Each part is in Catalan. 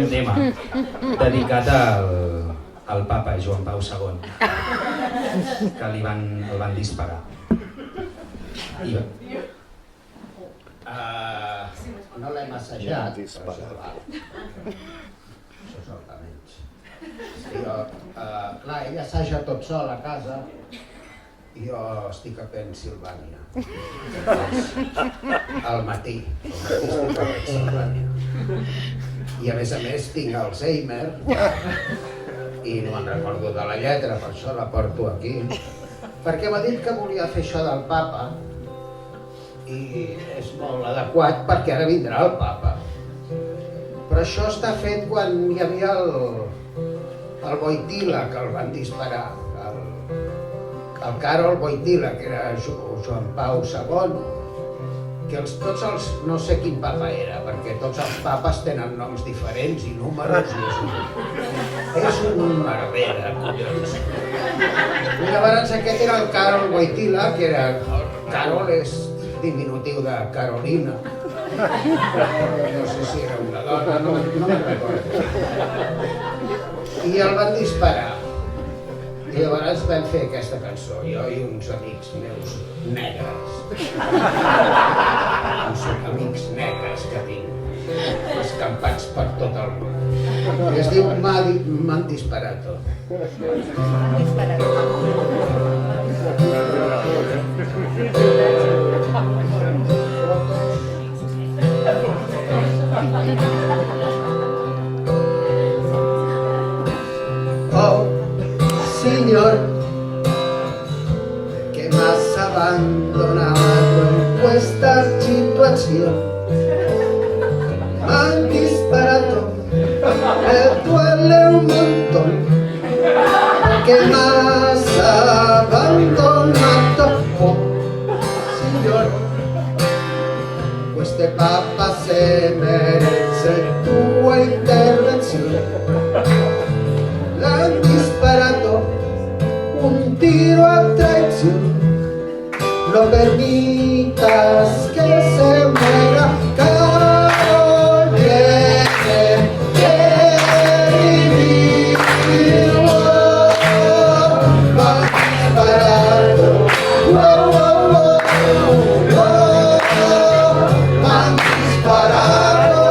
un tema dedicat al papa Joan Pau II, que el van disparar. No l'hem assajat, però això és el menys. Clar, ell assaja tot sol a casa i jo estic a Pennsilvània. Al matí estic a Pennsilvània. I a més tinc Alzheimer i no me'n recordo de la lletra, per això la porto aquí. Perquè m'ha dit que volia fer això del papa i és molt adequat perquè ara vindrà el papa. Però això està fet quan hi havia el Wojtyla, que el van disparar, el Karol Wojtyla, que era Joan Pau II, que tots els, no sé quin papa era, perquè tots els papes tenen noms diferents i números, i és un merder de collons. I llavors aquest era el Karol Wojtyla, que era, Karol és diminutiu de Carolina. No sé si era una dona, no me'n recordo. I el van disparar. I llavors vam fer aquesta cançó, jo i uns amics meus negres. Uns amics negres que tinc, escampats per tot el món. I es diu M'han disparat tot. Oh, Señor, que me has abandonado en esta situación. Me han disparado, me duele un montón. Que me has abandonado, oh, Señor. Pues este papa se merece tu intervención. Le han disparado un tiro a traición. No permitas que se muera. Karol quiere vivir. Va disparado. Van disparado.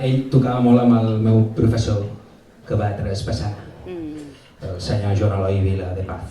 Ell tocava molt amb el meu professor que va traspassar, el senyor Joan Eloi Vila de Paz.